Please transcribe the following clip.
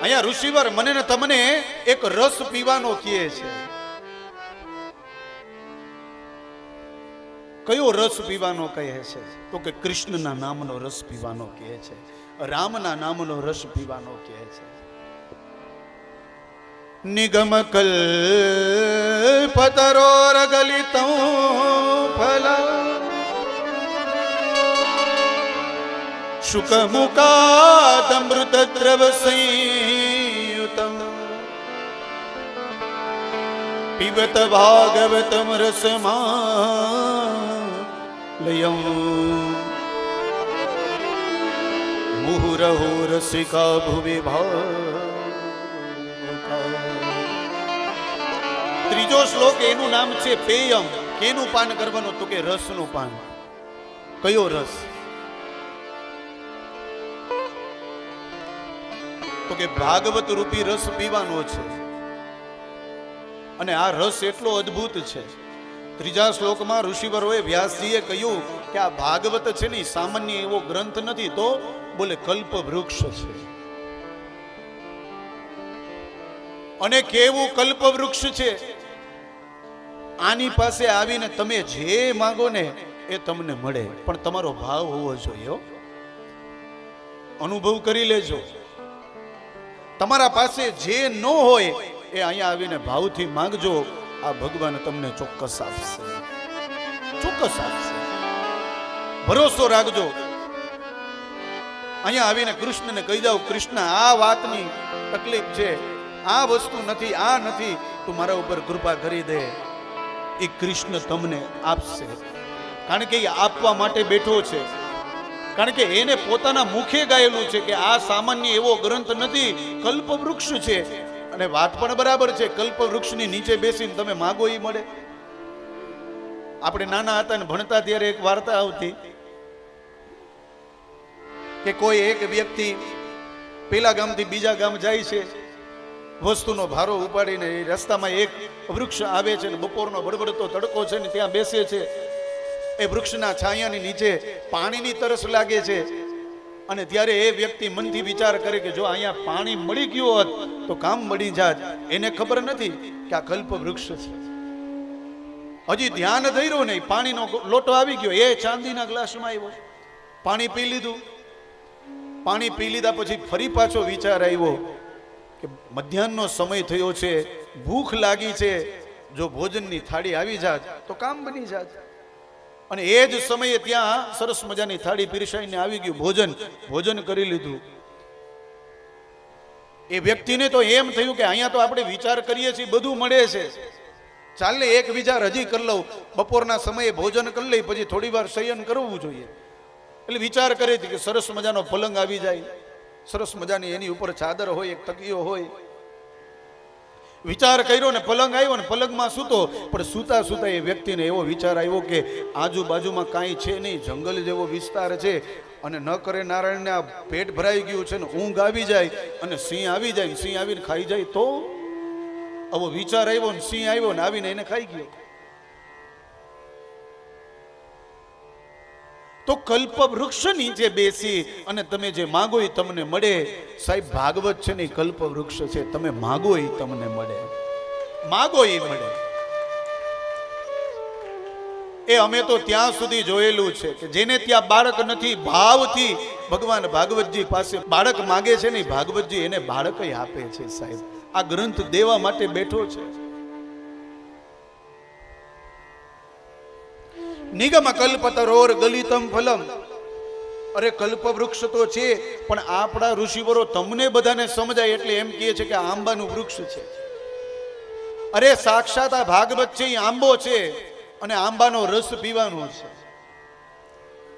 અહીંયા ઋષિવર મને ને તમને એક રસ પીવાનો કહે છે. કયો રસ પીવાનો કહે છે? તો કે કૃષ્ણના નામનો રસ પીવાનો કહે છે, રામના નામનો રસ પીવાનો કહે છે. નિગમ કલ્પતરોર ગલિતં ફલં શુકમુકાદમૃત દ્રવ સંયુતં પિબત ભાગવતમ રસમાલયં મુહુરહો રસિકા ભુવિ ભાવુકા. ત્રીજો શ્લોક એનું નામ છે પેયમ. કેનું પાન કરવાનું? તો કે રસનું પાન. કયો રસ? તો કે ભાગવત રૂપી રસ પીવાનો છે. અને આ રસ એટલો અદ્ભુત છે. ત્રીજા શ્લોકમાં ઋષિવરોએ વ્યાસજીએ કહ્યું કે આ ભાગવત છે ને સામાન્ય એવો ગ્રંથ નથી, તો બોલે કલ્પ વૃક્ષ છે. અને કેવું કલ્પ વૃક્ષ છે! આની પાસે આવીને તમે જે માંગો ને એ તમને મળે, પણ તમારો ભાવ હોવો જોઈએ. અનુભવ કરી લેજો. તમારા પાસે જે ન હોય એ અહીંયા આવીને ભાવથી માંગજો, આ ભગવાન તમને ચોક્કસ આપશે, ચોક્કસ આપશે. ભરોસો રાખજો. અહીંયા આવીને કૃષ્ણને કહી જાઓ, કૃષ્ણ આ વાતની તકલીફ છે, આ વસ્તુ નથી, આ નથી, તું મારા ઉપર કૃપા કરી દે. એ કૃષ્ણ તમને આપશે, કારણ કે એ આપવા માટે બેઠો છે. કારણ કે એને પોતાના મુખે ગાયેલું છે કે આ સામાન્ય એવો ગ્રંથ નથી, કલ્પ વૃક્ષ છે. અને વાત પણ બરાબર છે, કલ્પ વૃક્ષની નીચે બેસીને તમે માગો એ મળે. આપણે નાના હતા ને ભણતા ત્યારે એક વાર્તા આવતી કે કોઈ એક વ્યક્તિ પેલા ગામથી બીજા ગામ જાય છે, વસ્તુનો ભારો ઉપાડીને રસ્તામાં એક વૃક્ષ આવે છે ને બપોરનો બળબડતો તડકો છે ને ત્યાં બેસે છે. એ વૃક્ષના છાયાની નીચે પાણીની તરસ લાગે છે. અને ત્યારે એ વ્યક્તિ મનથી વિચાર કરે કે જો અહીંયા પાણી મળી ગયું હોત તો કામ મળી જાત. એને ખબર નથી કે આ કલ્પ વૃક્ષ છે. હજી ધ્યાન ધર્યું નહીં, પાણીનો લોટો આવી ગયો, એ ચાંદીના ગ્લાસમાં આવ્યો, પાણી પી લીધું. પાણી પી લીધા પછી ફરી પાછો વિચાર આવ્યો કે મધ્યાહનનો સમય થયો છે, ભૂખ લાગી છે, જો ભોજનની થાળી આવી જાત તો કામ બની જાત. અને એ જ સમયે ત્યાં સરસ મજાની થાળી પીરસાઈને આવી ગયું, ભોજન કરી લીધું. એ વ્યક્તિને તો એમ થયું કે અહીંયા તો આપણે વિચાર કરીએ છીએ બધું મળે છે, ચાલે એક વિચાર હજી કરી લઉં, બપોરના સમયે ભોજન કરી લઈ પછી થોડી વાર શયન કરવું જોઈએ. એટલે વિચાર કરે છે કે સરસ મજાનો પલંગ આવી જાય, સરસ મજાની એની ઉપર ચાદર હોય, એક તકીયો હોય. વિચાર કર્યો ને પલંગ આવ્યો ને પલંગમાં સૂતો. પણ સૂતા સૂતા એ વ્યક્તિને એવો વિચાર આવ્યો કે આજુબાજુમાં કાંઈ છે નહીં, જંગલ જેવો વિસ્તાર છે, અને ન કરે નારાયણને આ પેટ ભરાઈ ગયું છે ને ઊંઘ આવી જાય અને સિંહ આવી જાય, સિંહ આવીને ખાઈ જાય તો? આવો વિચાર આવ્યો ને સિંહ આવ્યો ને આવીને એને ખાઈ ગયો. તો કલ્પ વૃક્ષ નીચે બેસી અને તમે જે માગો એ તમને મળે. સાહેબ ભાગવત છે ને કલ્પ વૃક્ષ છે, તમે માગો એ તમને મળે, માગો એ મળે. એ અમે તો ત્યાં સુધી જોયેલું છે કે જેને ત્યાં બાળક નથી, ભાવથી ભગવાન ભાગવતજી પાસે બાળક માગે છે ને ભાગવતજી એને બાળક આપે છે. સાહેબ આ ગ્રંથ દેવા માટે બેઠો છે. નિગમ કલ્પતરોર ગલિતમ ફલમ. અરે કલ્પ વૃક્ષ તો છે, પણ આપણા ઋષિવરો તમને બધાને સમજાય એટલે એમ કહે છે કે આંબાનું વૃક્ષ છે. અરે સાક્ષાત આ ભાગવત છે એ આંબો છે, અને આંબાનો રસ પીવાનો છે.